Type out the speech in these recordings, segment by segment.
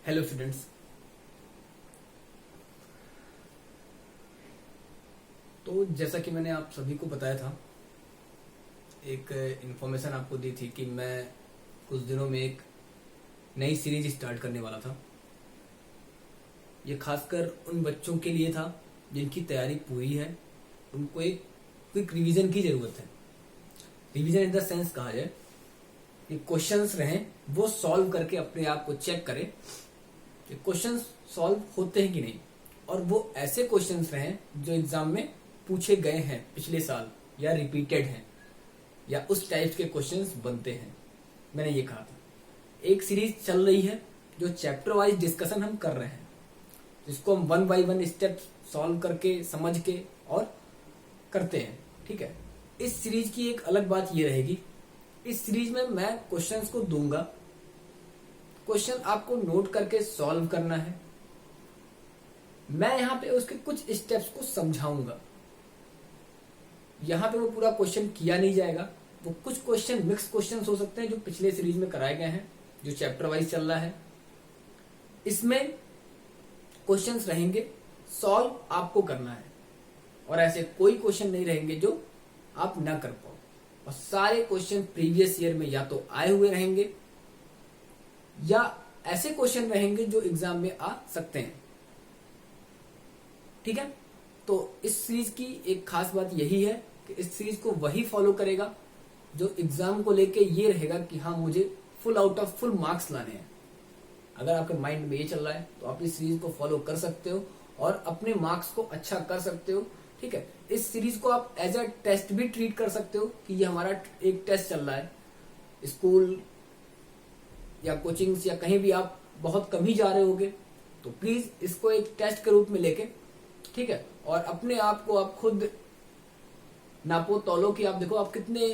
Hello students. तो जैसा कि मैंने आप सभी को बताया था, एक इन्फॉर्मेशन आपको दी थी कि मैं कुछ दिनों में एक नई सीरीज स्टार्ट करने वाला था। ये खासकर उन बच्चों के लिए था जिनकी तैयारी पूरी है, उनको एक क्विक रिवीजन की जरूरत है। रिवीजन इन द सेंस कहा जाए कि क्वेश्चंस रहें वो सॉल्व करके अपने आप को चेक करें कि क्वेश्चंस सॉल्व होते हैं कि नहीं, और वो ऐसे क्वेश्चंस रहें जो एग्जाम में पूछे गए हैं पिछले साल या रिपीटेड हैं या उस टाइप के क्वेश्चंस बनते हैं। मैंने ये कहा था एक सीरीज चल रही है जो चैप्टर वाइज डिस्कशन हम कर रहे हैं, जिसको हम 1 बाय 1 स्टेप सॉल्व करके समझ के और करते हैं। ठीक है, इस सीरीज की एक अलग बात ये रहेगी, इस सीरीज में मैं क्वेश्चंस को दूंगा, क्वेश्चन आपको नोट करके सॉल्व करना है। मैं यहाँ पे उसके कुछ स्टेप्स को समझाऊंगा। यहाँ पे वो पूरा क्वेश्चन किया नहीं जाएगा, वो कुछ क्वेश्चन मिक्स क्वेश्चंस हो सकते हैं जो पिछले सीरीज में कराए गए हैं, जो चैप्टर वाइज चल रहा है। इसमें क्वेश्चंस रहेंगे, सॉल्व आपको करना है, और ऐसे कोई क्वेश्चन नहीं रहेंगे जो आप ना कर पाओ। और सारे क्वेश्चन प्रीवियस ईयर में या तो आए हुए रहेंगे या ऐसे क्वेश्चन रहेंगे जो एग्जाम में आ सकते हैं। ठीक है, तो इस सीरीज की एक खास बात यही है कि इस सीरीज को वही फॉलो करेगा जो एग्जाम को लेके ये रहेगा कि हाँ मुझे full out of full marks लाने हैं। अगर आपके माइंड में ये चल रहा है तो आप इस सीरीज को फॉलो कर सकते हो और अपने मार्क्स को अच्छा कर सकते हो। ठीक है, इस सीरीज को आप एज अ टेस्ट भी ट्रीट कर सकते हो कि ये हमारा एक टेस्ट चल रहा है। स्कूल या कोचिंग्स या कहीं भी आप बहुत कम ही जा रहे होगे तो प्लीज इसको एक टेस्ट के रूप में लेके, ठीक है, और अपने आप को आप खुद नापो तौलो कि आप देखो आप कितने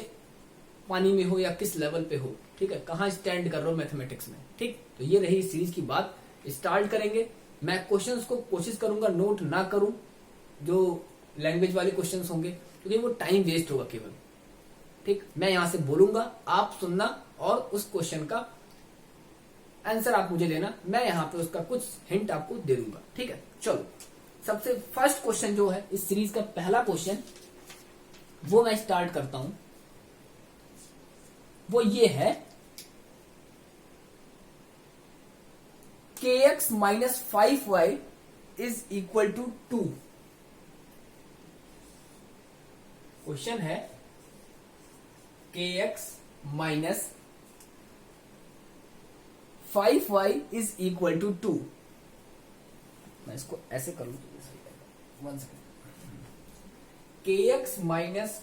पानी में हो या किस लेवल पे हो। ठीक है, कहाँ स्टैंड कर रहे हो मैथमेटिक्स में। ठीक, तो ये रही इस सीरीज की बात। स्टार्ट करेंगे। मैं क्वेश्चंस को कोशिश करूंगा नोट ना करूं, जो लैंग्वेज वाले क्वेश्चंस होंगे, क्योंकि वो टाइम वेस्ट होगा केवल। ठीक, मैं यहां से बोलूंगा, आप सुनना और उस क्वेश्चन का आंसर आप मुझे देना। मैं यहाँ पे उसका कुछ हिंट आपको दे दूंगा। ठीक है, चलो सबसे फर्स्ट क्वेश्चन जो है इस सीरीज का पहला क्वेश्चन वो मैं स्टार्ट करता हूं। वो ये है kx minus 5y is equal to 2। Question है kx minus 5y is equal to 2। मैं इसको ऐसे कर लू तो सही रहेगा। 1 second. kx minus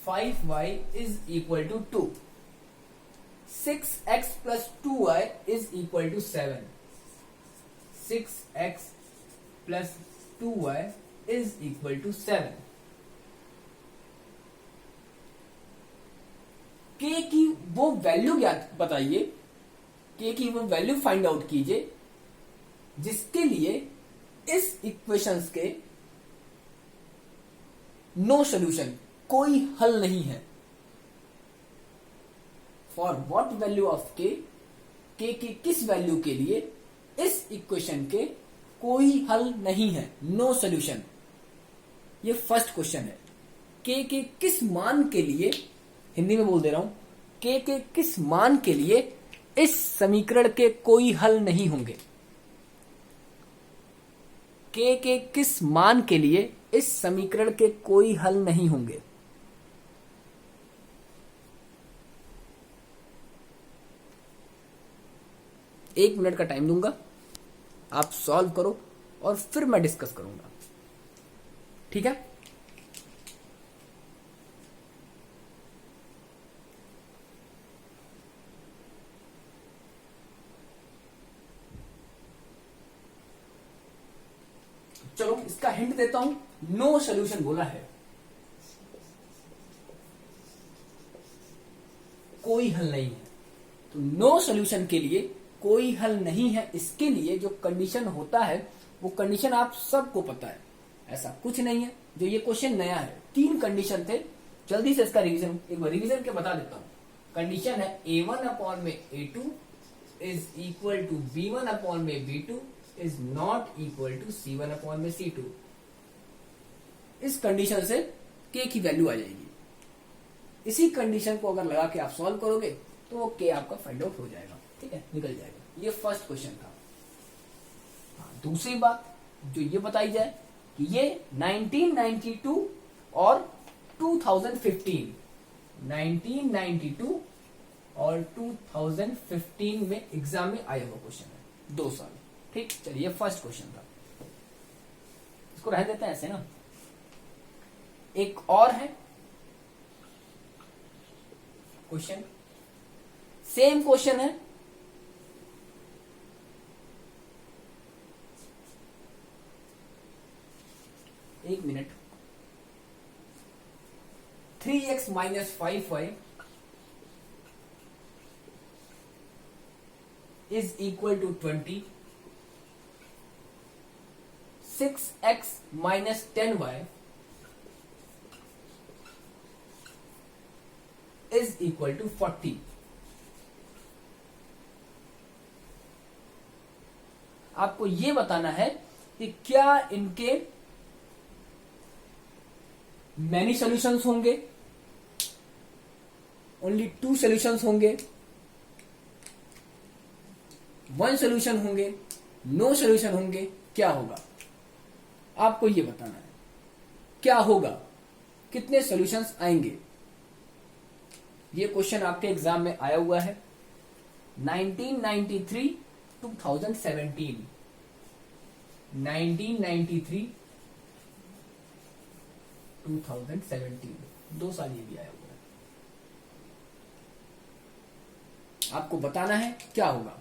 5y is equal to 2। 6x plus 2y is equal to 7। 6x plus 2y is equal to 7। k की वो वैल्यू बताइए, k की वो वैल्यू फाइंड आउट कीजिए जिसके लिए इस इक्वेशंस के नो सॉल्यूशन, कोई हल नहीं है। For what value of k, k की किस वैल्यू के लिए इस इक्वेशन के कोई हल नहीं है, नो सॉल्यूशन। ये फर्स्ट क्वेश्चन है। k के किस मान के लिए, हिंदी में बोल दे रहा हूं, k के किस मान के लिए इस समीकरण के कोई हल नहीं होंगे। k के किस मान के लिए इस समीकरण के कोई हल नहीं होंगे। एक मिनट का टाइम दूंगा, आप सॉल्व करो और फिर मैं डिस्कस करूंगा। ठीक है, चलो इसका हिंट देता हूं। नो सॉल्यूशन बोला है, कोई हल नहीं है। तो नो सॉल्यूशन के लिए कोई हल नहीं है, इसके लिए जो कंडीशन होता है वो कंडीशन आप सबको पता है, ऐसा कुछ नहीं है जो ये क्वेश्चन नया है। 3 कंडीशन थे, जल्दी से इसका रिवीजन एक बार रिवीजन के बता देता हूं। कंडीशन है a1 अपॉन में a2 is equal to B1 upon में B2 is not equal to C1 upon में C2। इस कंडीशन से K की वैल्यू आ जाएगी। इसी कंडीशन को अगर लगा के आप सॉल्व करोगे तो वो K आपका फाइंड आउट हो जाएगा, ठीक है, निकल जाएगा। ये फर्स्ट क्वेश्चन था। दूसरी बात जो ये बताई जाए कि ये 1992 और 2015, 1992 और 2015 में एग्जाम में आया हुआ क्वेश्चन है, 2 साल, ठीक। चलिए फर्स्ट क्वेश्चन था, इसको रह देते हैं ऐसे ना। एक और है क्वेश्चन, सेम क्वेश्चन है, एक मिनट। 3x minus 5y is equal to 20। 6x minus 10y is equal to 40। आपको यह बताना है कि क्या इनके मैनी सॉल्यूशंस होंगे, ओनली 2 सॉल्यूशंस होंगे, 1 सॉल्यूशन होंगे, नो सॉल्यूशन होंगे, क्या होगा आपको ये बताना है। क्या होगा, कितने सॉल्यूशंस आएंगे। ये क्वेश्चन आपके एग्जाम में आया हुआ है 1993 2017, 1993 2017, 2 साल ये भी आया हुआ है। आपको बताना है क्या होगा।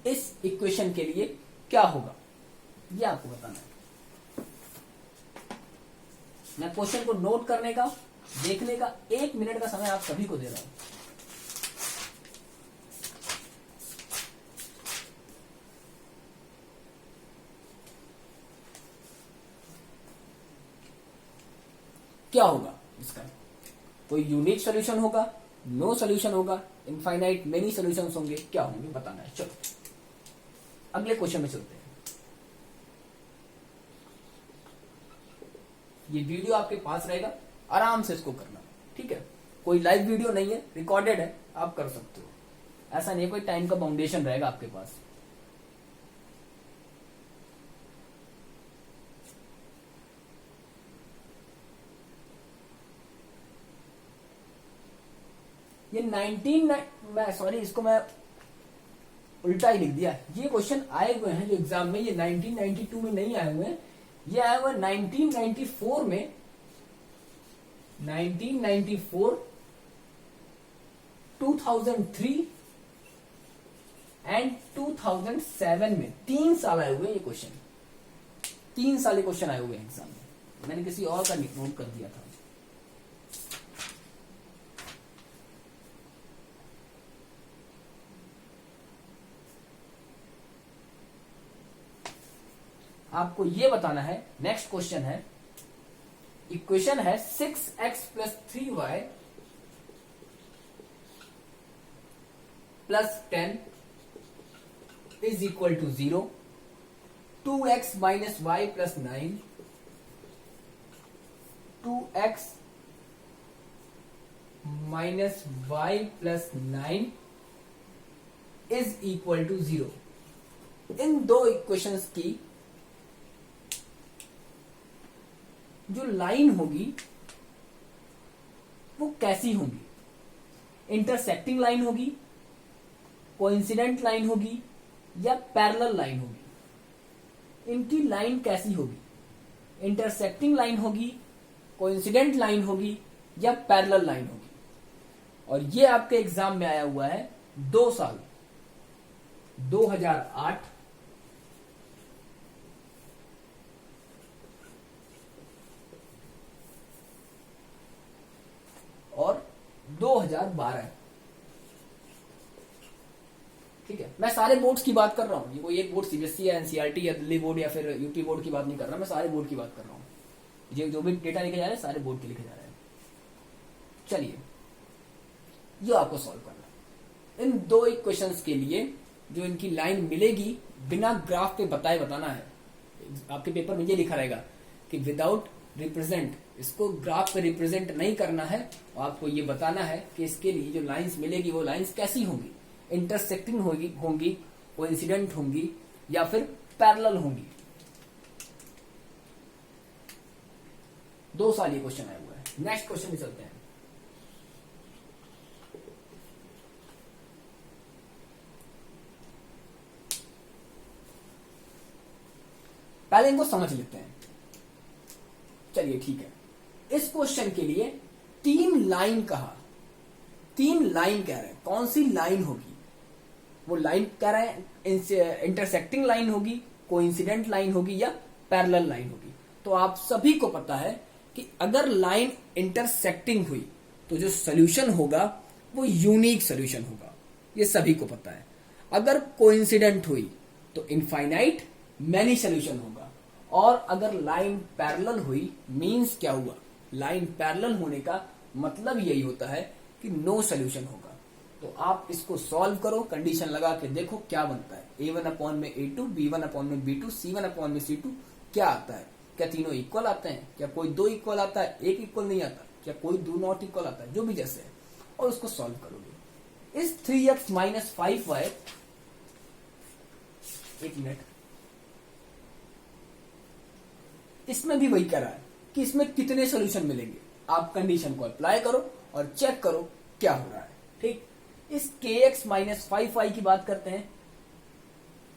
इस इक्वेशन के लिए क्या होगा ये आपको बताना है। मैं क्वेश्चन को नोट करने का, देखने का 1 मिनट का समय आप सभी को दे रहा हूं। क्या होगा इसका, कोई यूनिक सॉल्यूशन होगा, नो सॉल्यूशन होगा, इनफाइनाइट मेनी सॉल्यूशंस होंगे, क्या होंगे बताना है। चलो अगले क्वेश्चन में चलते हैं। ये वीडियो आपके पास रहेगा, आराम से इसको करना, ठीक है। कोई लाइव वीडियो नहीं है, रिकॉर्डेड है, आप कर सकते हो। ऐसा नहीं है कोई टाइम का बाउंडेशन रहेगा आपके पास। ये 19 सॉरी इसको मैं उल्टा ही लिख दिया। ये क्वेश्चन आए हुए हैं जो एग्जाम में, ये 1992 में नहीं आए हुए हैं, ये आए हुए 1994 में, 1994, 2003 एंड 2007 में 3 साल आए हुए ये क्वेश्चन। 3 साल ये क्वेश्चन आए हुए हैं एग्जाम में। मैंने किसी और का नोट कर दिया था। आपको ये बताना है, नेक्स्ट क्वेश्चन है, इक्वेशन है 6x plus 3y plus 10 is equal to 0, 2x minus y plus 9, 2x minus y plus 9 is equal to 0। इन 2 इक्वेशंस की जो लाइन होगी वो कैसी होगी, इंटरसेक्टिंग लाइन होगी, कोइंसिडेंट लाइन होगी या पैरेलल लाइन होगी। इनकी लाइन कैसी होगी, इंटरसेक्टिंग लाइन होगी, कोइंसिडेंट लाइन होगी या पैरेलल लाइन होगी। और ये आपके एग्जाम में आया हुआ है 2 साल, 2008 और 2012। ठीक है, मैं सारे बोर्ड्स की बात कर रहा हूं, ये कोई एक बोर्ड सीबीएसई या एनसीईआरटी या दिल्ली बोर्ड या फिर यूपी बोर्ड की बात नहीं कर रहा, मैं सारे बोर्ड की बात कर रहा हूं। ये जो भी डेटा लिखे जा रहे हैं सारे बोर्ड के लिखे जा रहे हैं। चलिए ये आपको सॉल्व करना है। इन दो इक्वेशंस के लिए जो इनकी लाइन मिलेगी बिना ग्राफ पे बताए बताना है। आपके पेपर में ये लिखा रहेगा कि विदाउट रिप्रेजेंट, इसको ग्राफ पे रिप्रेजेंट नहीं करना है, और आपको ये बताना है कि इसके लिए जो लाइंस मिलेगी वो लाइंस कैसी होंगी, इंटरसेक्टिंग होंगी, कोइंसिडेंट होंगी या फिर पैरेलल होंगी। 2 साल ये क्वेश्चन आया हुआ है। नेक्स्ट क्वेश्चन में चलते हैं। पहले इनको समझ लेते हैं। चलिए ठीक है, इस क्वेश्चन के लिए 3 लाइन कहा, 3 लाइन कह रहे हैं। कौन सी लाइन होगी? वो लाइन कह रहे हैं इंटरसेक्टिंग लाइन होगी, कोइंसिडेंट लाइन होगी या पैरेलल लाइन होगी। तो आप सभी को पता है कि अगर लाइन इंटरसेक्टिंग हुई तो जो सोल्यूशन होगा वो यूनिक सोल्यूशन होगा, ये सभी को पता है। अगर कोइंसिडेंट हुई तो इनफाइनाइट मैनी सोल्यूशन होगा, और अगर लाइन पैरेलल हुई मींस क्या हुआ? लाइन पैरेलल होने का मतलब यही होता है कि नो सोल्यूशन होगा। तो आप इसको सॉल्व करो, कंडीशन लगा के देखो क्या बनता है। a1/a2, b1/b2, c1/c2 क्या आता है? क्या तीनों इक्वल आते हैं? क्या कोई 2 इक्वल आता है, एक इक्वल नहीं आता? क्या कोई 2 नॉट इक्वल आता है? जो भी जैसे है, और उसको सॉल्व करोगे। इस 3x - 5y, एक मिनट, इसमें भी वही कह रहा है कि इसमें कितने सोल्यूशन मिलेंगे। आप कंडीशन को अप्लाई करो और चेक करो क्या हो रहा है। ठीक, इस kx - 5y की बात करते हैं।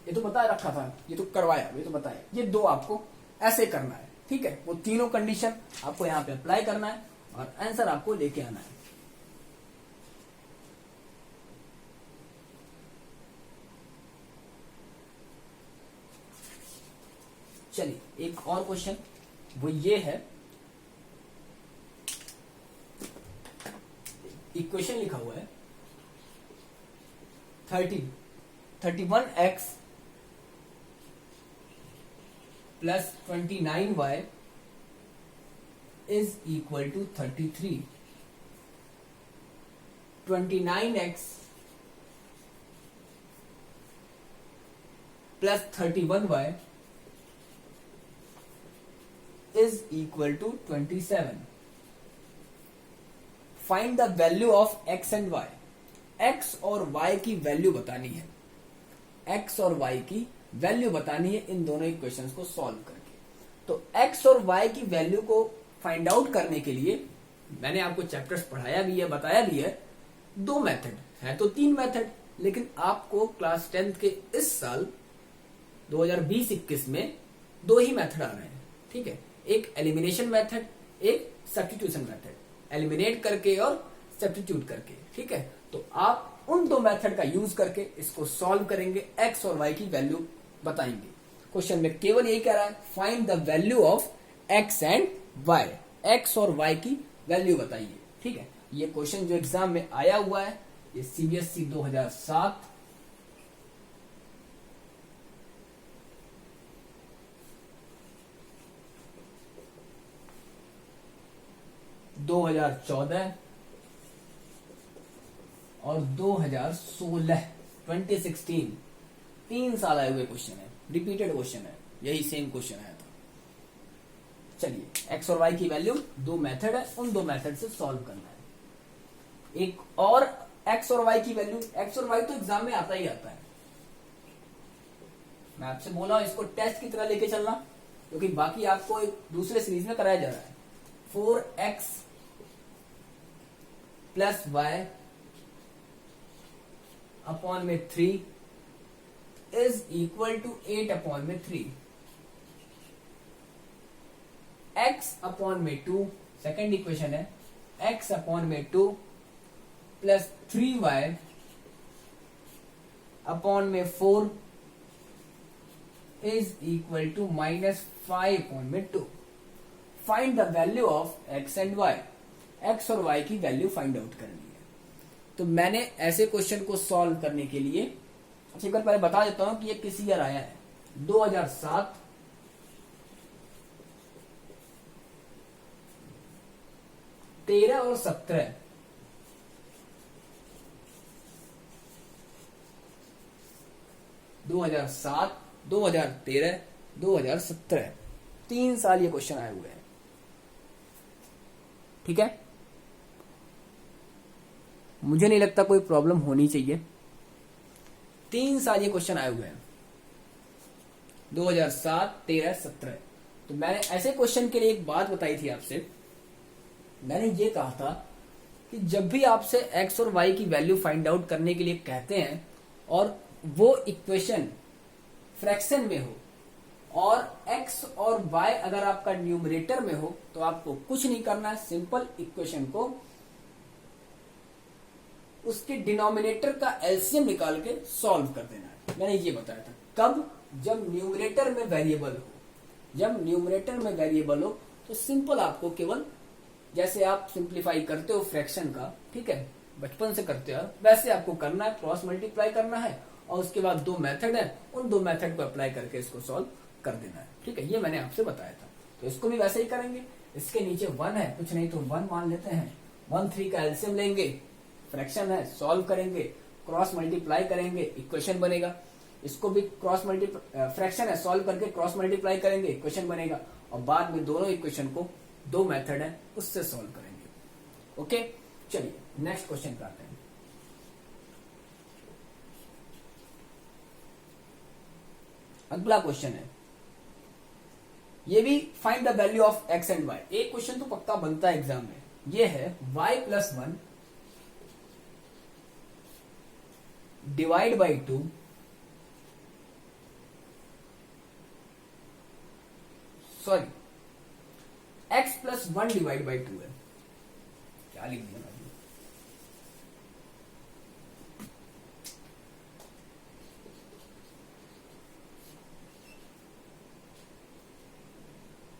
ये तो बता रखा था, ये तो करवाया, ये तो बताया। ये 2 आपको ऐसे करना है, ठीक है। वो तीनों कंडीशन आपको यहां पे अप्लाई करना है और आंसर आपको लेके आना है। चलिए एक और क्वेश्चन, वो ये है, इक्वेशन लिखा हुआ है 31x plus 29y is equal to 33. 29x plus 31y is equal to 27. Find the value of x and y. x और y की वैल्यू बतानी है। x और y की वैल्यू बतानी है इन दोनों इक्वेशंस को सॉल्व करके। तो x और y की वैल्यू को फाइंड आउट करने के लिए मैंने आपको चैप्टर्स पढ़ाया भी है, बताया भी है। 2 मेथड है, तो 3 मेथड, लेकिन आपको क्लास 10th के इस साल 2020-21 में 2 ही मेथड आ रहे हैं, ठीक है। एक एलिमिनेशन मेथड, एक सब्स्टिट्यूशन मेथड, एलिमिनेट करके और सब्स्टिट्यूट करके, ठीक है। तो आप उन 2 मेथड का यूज करके इसको सॉल्व करेंगे, एक्स और वाई की वैल्यू बताएंगे। क्वेश्चन में केवल यही कह रहा है, find the value of x and y, x और वाई की वैल्यू बताइए, ठीक है। ये क्वेश्चन जो एग्जाम में आया हुआ है, ये सीबीएसई 2007, दो 2014 और 2016, 2016, 3 साल आए हुए क्वेश्चन है, रिपीटेड क्वेश्चन है, यही सेम क्वेश्चन आया था। चलिए एक्स और वाई की वैल्यू 2 मेथड है, उन 2 मेथड से सॉल्व करना है। एक और एक्स और वाई की वैल्यू, एक्स और वाई तो एग्जाम में आता ही आता है। मैं आपसे बोला हूं इसको टेस्ट की तरह लेके चलना, क्योंकि बाकी आपको एक दूसरे सीरीज में कराया जा रहा है। 4x प्लस वाई अपॉन में 3 इज इक्वल टू 8 अपॉन में 3। x अपॉन में 2, सेकेंड इक्वेशन है, x अपॉन में 2 प्लस 3y अपॉन में 4 इज इक्वल टू -5 अपॉन में 2। Find the value of x and y, x और y की वैल्यू फाइंड आउट करनी है। तो मैंने ऐसे क्वेश्चन को सॉल्व करने के लिए, अच्छा एक बार पहले बता देता हूं कि ये किस ईयर आया है। 2007, 13 और 17 2007, 2013, 2017, 3 साल ये क्वेश्चन आए हुए हैं। ठीक है, मुझे नहीं लगता कोई प्रॉब्लम होनी चाहिए। 3 साल ये क्वेश्चन आए हुए हैं, 2007, 13, 17। तो मैंने ऐसे क्वेश्चन के लिए एक बात बताई थी आपसे, मैंने ये कहा था कि जब भी आपसे x और y की वैल्यू फाइंड आउट करने के लिए कहते हैं और वो इक्वेशन फ्रैक्शन में हो और x और y अगर आपका न्यूमरेटर में हो तो आपको कुछ नहीं करना है, सिंपल इक्वेशन को उसके डिनोमिनेटर का एलसीएम निकाल के सॉल्व कर देना है। मैंने ये बताया था कब, जब न्यूमरेटर में वेरिएबल हो। जब न्यूमरेटर में वेरिएबल हो तो सिंपल आपको केवल जैसे आप सिंप्लीफाई करते हो फ्रैक्शन का, ठीक है, बचपन से करते हो वैसे आपको करना है, क्रॉस मल्टीप्लाई करना है और उसके बाद 2 मेथड है, उन 2 मेथड को अप्लाई करके इसको सॉल्व कर देना है। ठीक है, ये मैंने आपसे बताया था। तो इसको भी वैसे ही करेंगे। इसके नीचे 1 है, कुछ नहीं तो 1 मान लेते हैं, 1, 3 का एलसीएम लेंगे, फ्रैक्शन है, सॉल्व करेंगे, क्रॉस मल्टीप्लाई करेंगे, इक्वेशन बनेगा। इसको भी क्रॉस मल्टीप्लाई, फ्रैक्शन है, सॉल्व करके क्रॉस मल्टीप्लाई करेंगे, इक्वेशन बनेगा और बाद में दोनों इक्वेशन को 2 मेथड है उससे सॉल्व करेंगे। ओके, चलिए नेक्स्ट क्वेश्चन पे आते हैं। अगला क्वेश्चन है, ये भी find the value of x and y। एक क्वेश्चन तो पक्का बनता है एग्जाम में, ये है y+1 divide by 2 sorry x+1 divide by 2 है। क्या लिख दिया मैंने?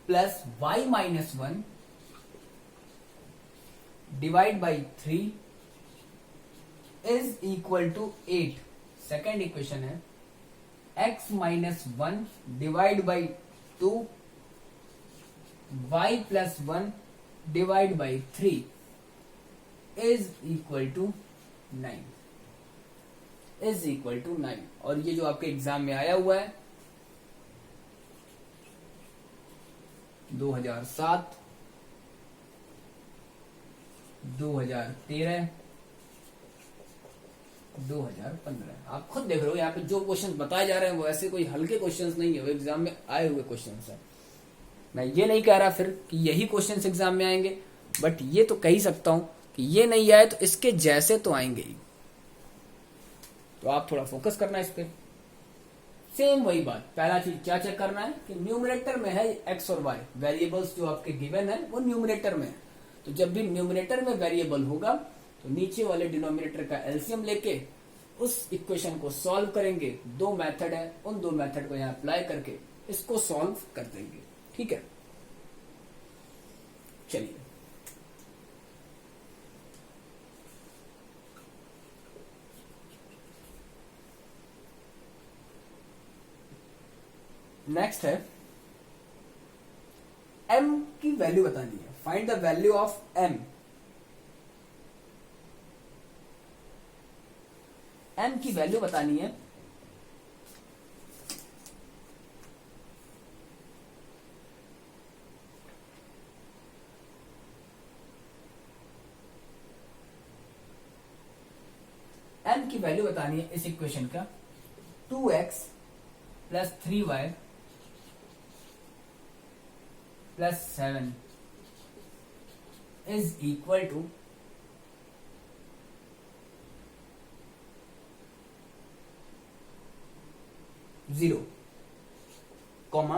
Plus y-1 divide by 3 is equal to 8। Second equation है x-1 divide by 2 y+1 divide by 3 is equal to 9, is equal to 9। और ये जो आपके एग्जाम में आया हुआ है 2007, 2013, 2015। आप खुद देख रहे हो यहाँ पे जो क्वेश्चन बताए जा रहे हैं वो ऐसे कोई हल्के क्वेश्चंस नहीं है, वो एग्जाम में आए हुए क्वेश्चंस हैं। मैं ये नहीं कह रहा फिर कि यही क्वेश्चंस एग्जाम में आएंगे, बट ये तो कह ही सकता हूं कि ये नहीं आए तो इसके जैसे तो आएंगे ही। तो आप थोड़ा फोकस करना इस पे। सेम वही बात, पहला चीज क्या चेक करना है कि न्यूमरेटर में है x और y, वेरिएबल्स जो आपके गिवन है वो न्यूमरेटर में है। तो जब भी न्यूमरेटर में वेरिएबल होगा तो नीचे वाले डिनोमिनेटर का एलसीएम लेके उस इक्वेशन को सॉल्व करेंगे। 2 मेथड है, उन 2 मेथड को यहाँ अप्लाई करके इसको सॉल्व कर देंगे। ठीक है, चलिए नेक्स्ट है m की वैल्यू बतानी है। Find the value of m। m की वैल्यू बतानी है। m की वैल्यू बतानी है इस इक्वेशन का 2x plus 3y plus 7 is equal to 0, comma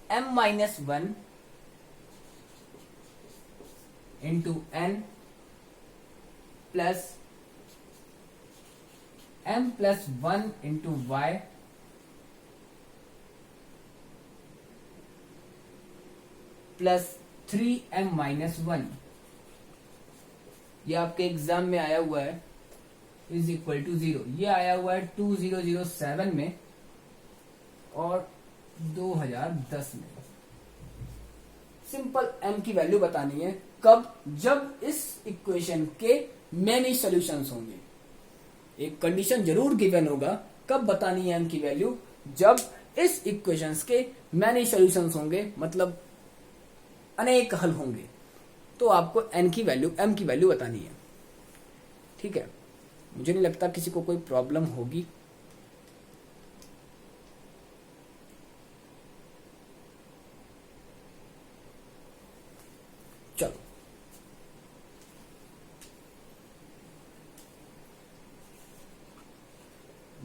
m-1 into n plus m+1 into y plus 3m-1। ये आपके एग्जाम में आया हुआ है इज इक्वल टू 0। ये आया हुआ है 2007 में और 2010 में। सिंपल m की वैल्यू बतानी है कब, जब इस इक्वेशन के मेनी सॉल्यूशंस होंगे। एक कंडीशन जरूर गिवन होगा कब बतानी है एम की वैल्यू? जब इस इक्वेशंस के मैनी सॉल्यूशंस होंगे, मतलब अनेक हल होंगे, तो आपको एम की वैल्यू बतानी है। ठीक है, मुझे नहीं लगता किसी को कोई प्रॉब्लम होगी। चलो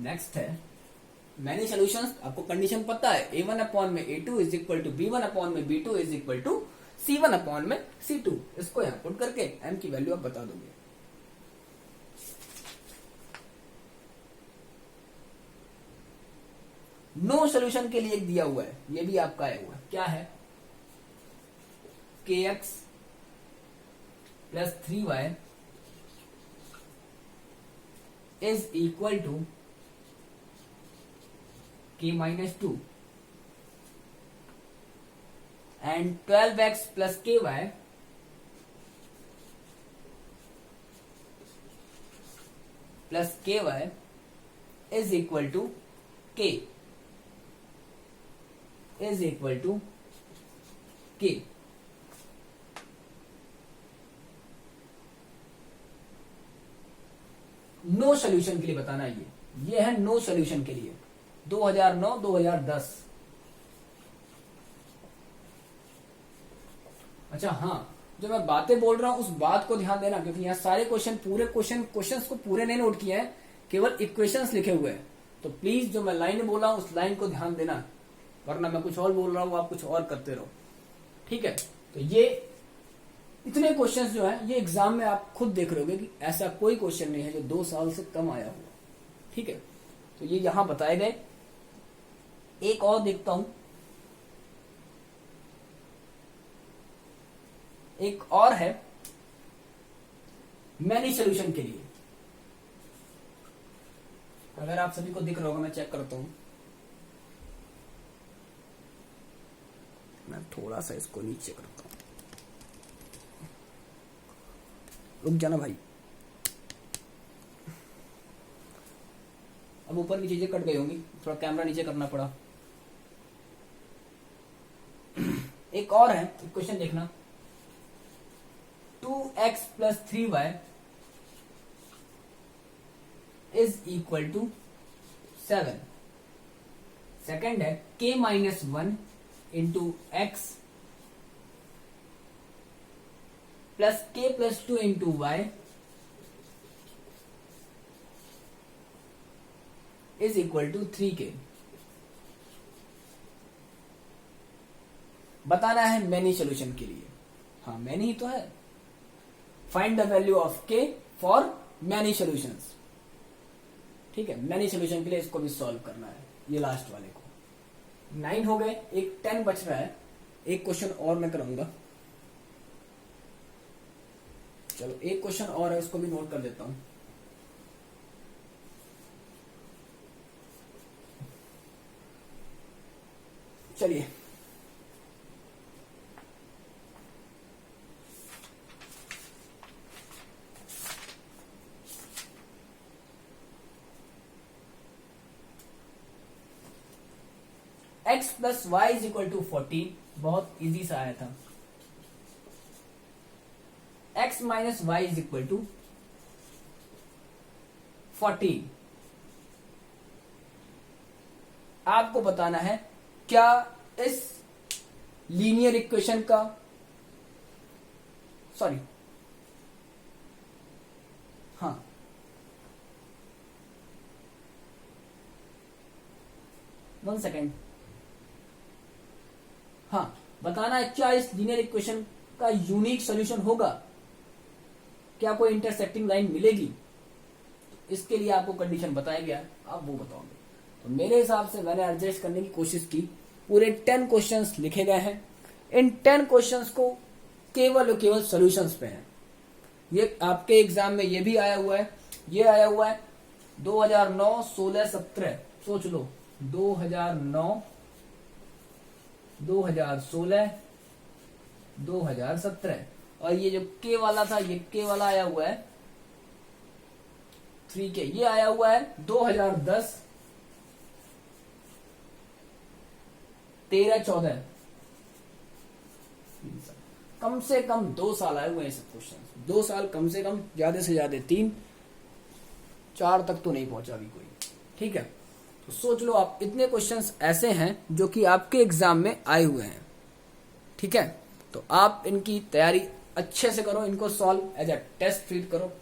नेक्स्ट है मैनी सॉल्यूशंस। आपको कंडीशन पता है, a1 अपॉन में a2 is equal to b1 upon में b2 is equal to c1 upon में c2। इसको यहां पुट करके m की वैल्यू आप बता दोगे। नो सॉल्यूशन के लिए एक दिया हुआ है, ये भी आपका आया हुआ है, क्या है? kx plus 3y is equal to k minus 2 and 12x plus ky plus ky is equal to k is equal to k। No solution के लिए बताना, ये है नो सॉल्यूशन के लिए 2009-2010। अच्छा हाँ, जो मैं बातें बोल रहा हूं उस बात को ध्यान देना, क्योंकि यहाँ सारे क्वेश्चंस को पूरे नहीं नोट किए हैं, केवल इक्वेशंस लिखे हुए हैं। तो प्लीज जो मैं लाइन बोला हूं उस लाइन को ध्यान देना, वरना मैं कुछ और बोल रहा हूं आप कुछ और करते रहो। ठीक है, तो ये इतने क्वेश्चंस जो है ये एग्जाम में आप खुद देख रहे होगे कि ऐसा कोई क्वेश्चन नहीं है जो 2 साल से कम आया हुआ। ठीक है, तो ये यहां बताए गए। एक और देखता हूं, एक और है मैनी सॉल्यूशन के लिए। अगर आप सभी को दिख रहा होगा, मैं चेक करता हूं, मैं थोड़ा सा इसको नीचे करता हूं। रुक जाना भाई, अब ऊपर की चीजें कट गई होंगी, थोड़ा कैमरा नीचे करना पड़ा। एक और है क्वेश्चन देखना, 2x plus 3y is equal to 7। Second है k minus 1 into x plus k plus 2 into y is equal to 3k। बताना है मैनी सॉल्यूशन के लिए। हाँ, मैनी ही तो है। Find the value of k for many solutions. ठीक है, मैनी सॉल्यूशन के लिए इसको भी सॉल्व करना है, ये लास्ट वाले को। 9 हो गए, एक 10 बच रहा है। एक क्वेश्चन और मैं कराऊंगा। चलो एक क्वेश्चन और है, इसको भी नोट कर देता हूं। चलिए, x plus y is equal to 14, बहुत इजी सा आया था। x minus y is equal to 14। आपको बताना है क्या इस लीनियर इक्वेशन का, सॉरी हाँ, वन सेकेंड, हाँ बताना है क्या इस लीनियर इक्वेशन का यूनिक सॉल्यूशन होगा, क्या कोई इंटरसेक्टिंग लाइन मिलेगी? इसके लिए आपको कंडीशन बताया गया, आप वो बताओगे। तो मेरे हिसाब से मैंने एडजस्ट करने की कोशिश की। पूरे 10 क्वेश्चंस लिखे गए हैं। इन 10 क्वेश्चंस को केवल और केवल सॉल्यूशंस पे हैं। ये आपके एग्जाम में ये भी आया हुआ है, ये आया हुआ है 2009, 16, 17। सोच लो 2009, 2016, 2017। और ये जो के वाला था, ये के वाला आया हुआ है 3K, ये आया हुआ है 2010, 13-14 कम से कम 2 साल आए हुए हैं सब क्वेश्चन। 2 साल कम से कम, ज्यादा से ज्यादा 3-4 तक तो नहीं पहुंचा अभी कोई। ठीक है, तो सोच लो आप, इतने क्वेश्चंस ऐसे हैं जो कि आपके एग्जाम में आए हुए हैं। ठीक है, तो आप इनकी तैयारी अच्छे से करो, इनको solve as a test treat करो।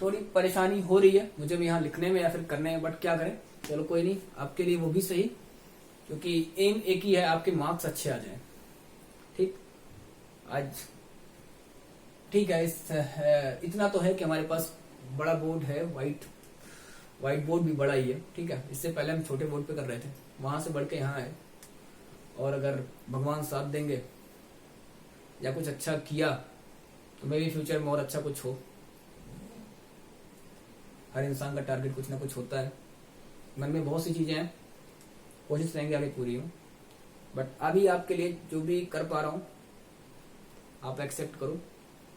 थोड़ी परेशानी हो रही है मुझे भी यहाँ लिखने में या फिर करने में, बट क्या करें, चलो कोई नहीं, आपके लिए वो भी सही, क्योंकि एम एक ही है, आपके मार्क्स अच्छे आ जाएं। ठीक, आज ठीक है, इतना तो है कि हमारे पास बड़ा बोर्ड है, व्हाइट बोर्ड भी बड़ा ही है। ठीक है, इससे पहले हम छोटे बोर्ड पे कर रहे थे, वहां से बढ़ के यहाँ आए, और अगर भगवान साथ देंगे या कुछ अच्छा किया तो मे भी फ्यूचर में और अच्छा कुछ हो। हर इंसान का टारगेट कुछ ना कुछ होता है, मन में बहुत सी चीजें हैं, कोशिश करेंगे आगे पूरी हो। बट अभी आपके लिए जो भी कर पा रहा हूं आप एक्सेप्ट करो,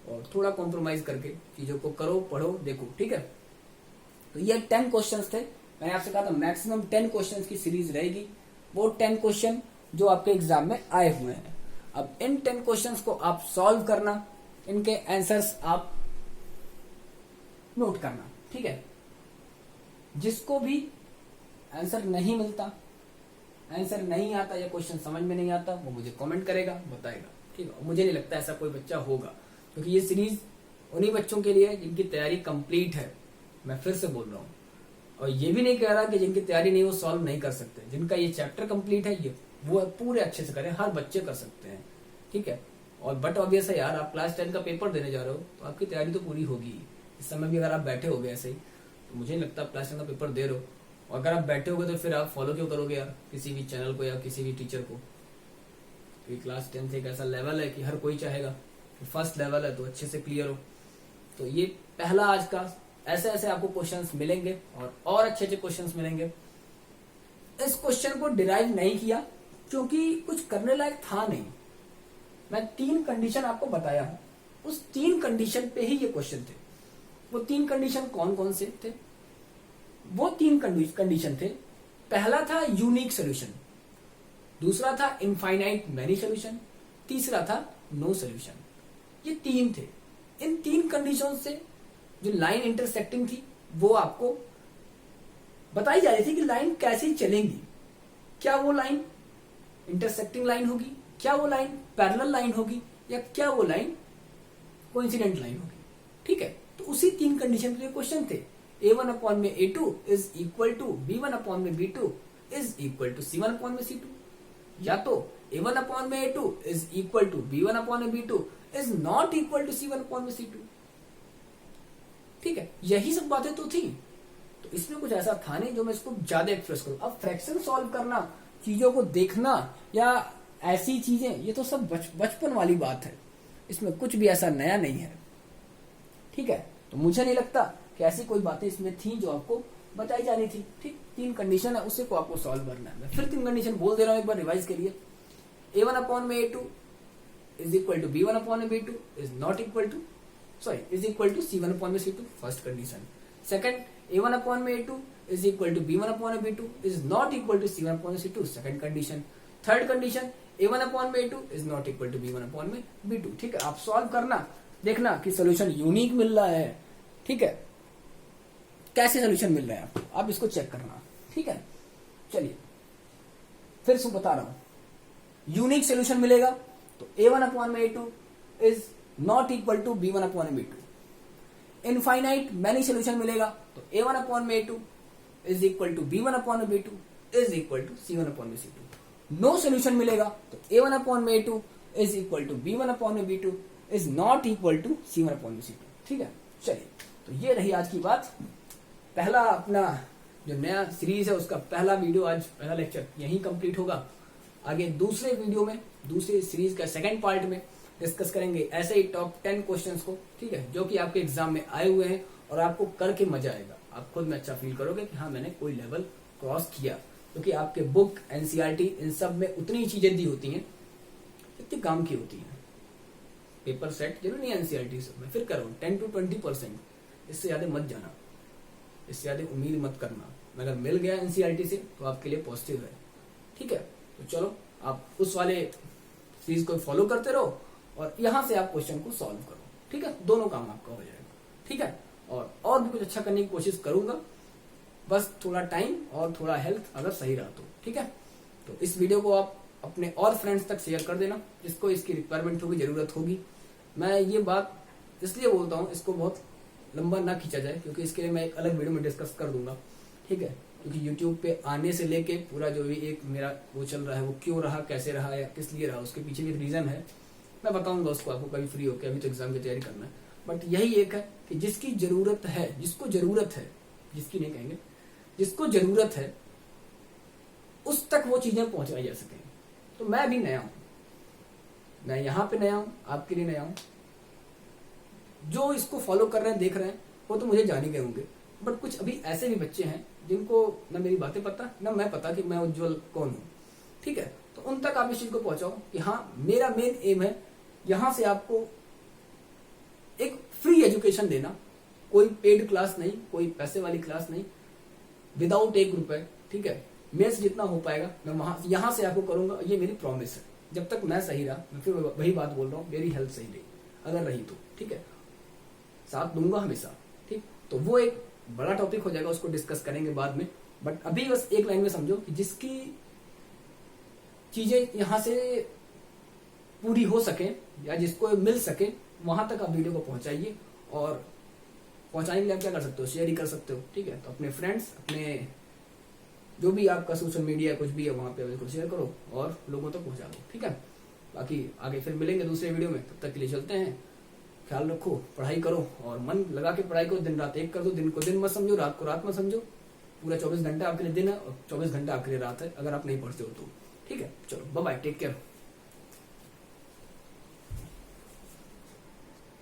और थोड़ा कॉम्प्रोमाइज करके चीजों को करो, पढ़ो, देखो। ठीक है, तो ये 10 क्वेश्चंस थे। मैंने आपसे कहा था मैक्सिमम 10 क्वेश्चंस की सीरीज रहेगी, वो 10 क्वेश्चन जो आपके एग्जाम में आए हुए हैं। अब इन 10 क्वेश्चंस को आप सॉल्व करना, इनके आंसर्स आप नोट करना। ठीक है, जिसको भी आंसर नहीं मिलता, आंसर नहीं आता या क्वेश्चन समझ में नहीं आता, वो मुझे कमेंट करेगा, बताएगा। ठीक है, मुझे नहीं लगता ऐसा कोई बच्चा होगा, क्योंकि ये सीरीज उन्हीं बच्चों के लिए है जिनकी तैयारी कंप्लीट है। मैं फिर से बोल रहा हूँ, और ये भी नहीं कह रहा कि जिनकी तैयारी नहीं वो सॉल्व नहीं कर सकते। जिनका ये चैप्टर कंप्लीट है, ये वो पूरे अच्छे से करें, हर बच्चे कर सकते हैं। ठीक है, और बट ऑब्वियस है यार, आप क्लास 10 का पेपर देने जा रहे हो तो आपकी तैयारी तो पूरी होगी। इस समय भी अगर आप बैठे हो ऐसे ही, तो मुझे नहीं लगता आप क्लास 10 का पेपर दे रहे हो। और अगर आप बैठे होगे तो फिर आप फॉलो क्यों करोगे यार किसी भी चैनल को या किसी भी टीचर को? क्योंकि क्लास 10 एक ऐसा लेवल है कि हर कोई चाहेगा, फर्स्ट लेवल है तो अच्छे से क्लियर हो। तो ये पहला आज का, ऐसे ऐसे आपको क्वेश्चंस मिलेंगे और अच्छे अच्छे क्वेश्चंस मिलेंगे। इस क्वेश्चन को डिराइव नहीं किया क्योंकि कुछ करने लायक था नहीं। मैं 3 कंडीशन आपको बताया हूं, उस 3 कंडीशन पे ही ये क्वेश्चन थे। वो 3 कंडीशन कौन कौन से थे? वो 3 कंडीशन थे, पहला था यूनिक सोल्यूशन, दूसरा था इनफाइनाइट मैनी सोल्यूशन, तीसरा था नो सोल्यूशन। ये 3 थे। इन 3 कंडीशन से जो लाइन इंटरसेक्टिंग थी वो आपको बताई जा रही थी कि लाइन कैसे चलेंगी। क्या वो लाइन इंटरसेक्टिंग लाइन होगी, क्या वो लाइन पैरेलल लाइन होगी, या क्या वो लाइन कोइंसिडेंट लाइन होगी। ठीक है, तो उसी 3 कंडीशन के क्वेश्चन थे। A1 अपॉन में A2 is equal to B1 upon में B2 is equal to C1 upon में C2, या तो A1 अपॉन में A2 is equal to B1 upon में B2 is not equal to C1 upon में C2। ठीक है, यही सब बातें तो थी। तो इसमें कुछ ऐसा था नहीं जो मैं इसको ज्यादा एक्सप्रेस करूं। अब फ्रैक्शन सॉल्व करना, चीजों को देखना या ऐसी चीजें, ये तो सब बचपन वाली बात है, इसमें कुछ भी ऐसा नया नहीं है। ठीक है, तो मुझे नहीं लगता कि ऐसी कोई बातें इसमें थी जो आपको बताई जानी थी। ठीक, 3 कंडीशन है, उसी को आपको सॉल्व करना है। मैं फिर 3 कंडीशन बोल दे रहा हूं एक बार रिवाइज के लिए। A1 अपॉन में A2 is equal to B1 upon में B2 is not equal to is equal to C1 upon में C2, first condition. Second, A1 upon में A2 is equal to B1 upon में B2 is not equal to C1 upon में C2, second condition. Third condition, A1 upon में A2 is not equal to B1 upon में B2। ठीक है, आप solve करना, देखना कि सोल्यूशन यूनिक मिल रहा है। ठीक है, कैसे सोल्यूशन मिल रहा है आपको, आप इसको चेक करना। ठीक है, चलिए फिर से बता रहा हूं। यूनिक सोल्यूशन मिलेगा तो A1 अपॉन में A2 is not equal to B1 upon में B2। इनफाइनाइट मैनी सोल्यूशन मिलेगा तो A1 अपॉन में A2 is equal to B1 upon में B2 is equal to C1 upon में C2। नो सोल्यूशन मिलेगा तो A1 अपॉन में A2 is equal to B1 upon में B2 is not equal to C1 upon में C2। ठीक है, चलिए, तो ये रही आज की बात। पहला अपना जो नया सीरीज है उसका पहला वीडियो, आज पहला लेक्चर यहीं कंप्लीट होगा। आगे दूसरे वीडियो में, दूसरे सीरीज का सेकंड पार्ट में डिस्कस करेंगे ऐसे ही टॉप 10 क्वेश्चंस को। ठीक है, जो कि आपके एग्जाम में आए हुए हैं और आपको करके मजा आएगा। आप खुद में अच्छा फील करोगे कि हाँ मैंने कोई लेवल क्रॉस किया, क्योंकि आपके बुक, एनसीईआरटी, इन सब में उतनी ही चीजें दी होती हैं जितनी काम की होती हैं। पेपर सेट जरूर नहीं, एनसीईआरटी सब में फिर करो 10 to 20%, इससे ज्यादा मत जाना, इससे ज्यादा उम्मीद मत करना। अगर मिल गया एनसीईआरटी से तो आपके लिए पॉजिटिव है। ठीक है, तो चलो आप उस वाले सीरीज को फॉलो करते रहो और यहां से आप क्वेश्चन को सॉल्व करो। ठीक है, दोनों काम आपका हो जाएगा। ठीक है, और भी कुछ अच्छा करने की कोशिश करूंगा, बस थोड़ा टाइम और थोड़ा हेल्थ अगर सही रहा तो। ठीक है, तो इस वीडियो को आप अपने और फ्रेंड्स तक शेयर कर देना जिसको इसकी रिक्वायरमेंट होगी, जरूरत होगी। मैं ये बात इसलिए बोलता हूँ, इसको बहुत लंबा ना खींचा जाए, क्योंकि इसके लिए मैं एक अलग वीडियो में डिस्कस कर दूंगा। ठीक है, क्योंकि यूट्यूब पे आने से लेके पूरा जो भी एक मेरा वो चल रहा है, वो क्यों रहा, कैसे रहा या किस लिए रहा, उसके पीछे भी एक रीजन है। मैं बताऊंगा उसको आपको कभी फ्री होकर, अभी तो एग्जाम की तैयारी करना है। बट यही एक है कि जिसकी जरूरत है, जिसको जरूरत है, जिसकी नहीं कहेंगे, जिसको जरूरत है उस तक वो चीजें पहुंचाई जा सकें। तो मैं भी नया हूं, मैं यहाँ पे नया हूं, आपके लिए नया हूं। जो इसको फॉलो कर रहे हैं, देख रहे हैं, वो तो मुझे जान ही गए होंगे। बट कुछ अभी ऐसे भी बच्चे हैं जिनको ना मेरी बातें पता, ना मैं पता कि मैं उज्जवल कौन हूं। ठीक है, तो उन तक आप इस चीज को पहुंचाओ कि हाँ, मेरा मेन एम है यहां से आपको एक फ्री एजुकेशन देना, कोई पेड क्लास नहीं, कोई पैसे वाली क्लास नहीं, विदाउट ₹1। ठीक है, मेरे से जितना हो पाएगा मैं वहां यहां से आपको करूंगा, ये मेरी प्रॉमिस है। जब तक मैं सही रहा, मैं फिर वही बात बोल रहा हूँ, मेरी हेल्थ सही रही, अगर रही तो। ठीक है, साथ दूंगा हमेशा। ठीक, तो वो एक बड़ा टॉपिक हो जाएगा, उसको डिस्कस करेंगे बाद में। बट अभी बस एक लाइन में समझो कि जिसकी चीजें यहां से पूरी हो सके या जिसको मिल सके, वहां तक आप वीडियो को पहुंचाइए। और पहुंचाने के लिए आप क्या कर सकते हो, शेयर ही कर सकते हो। ठीक है, तो अपने फ्रेंड्स, अपने जो भी आपका सोशल मीडिया कुछ भी है वहां पे उसको शेयर करो और लोगों तक पहुंचा दो। ठीक है, बाकी आगे फिर मिलेंगे दूसरे वीडियो में, तब तक के लिए चलते हैं। ख्याल रखो, पढ़ाई करो और मन लगा के पढ़ाई करो, दिन रात एक कर दो। दिन को दिन मत समझो, रात को रात मत समझो। पूरा 24 घंटे आपके लिए दिन है और 24 घंटे आपके लिए रात है, अगर आप नहीं पढ़ते हो तो। ठीक है, चलो बाय बाय, टेक केयर।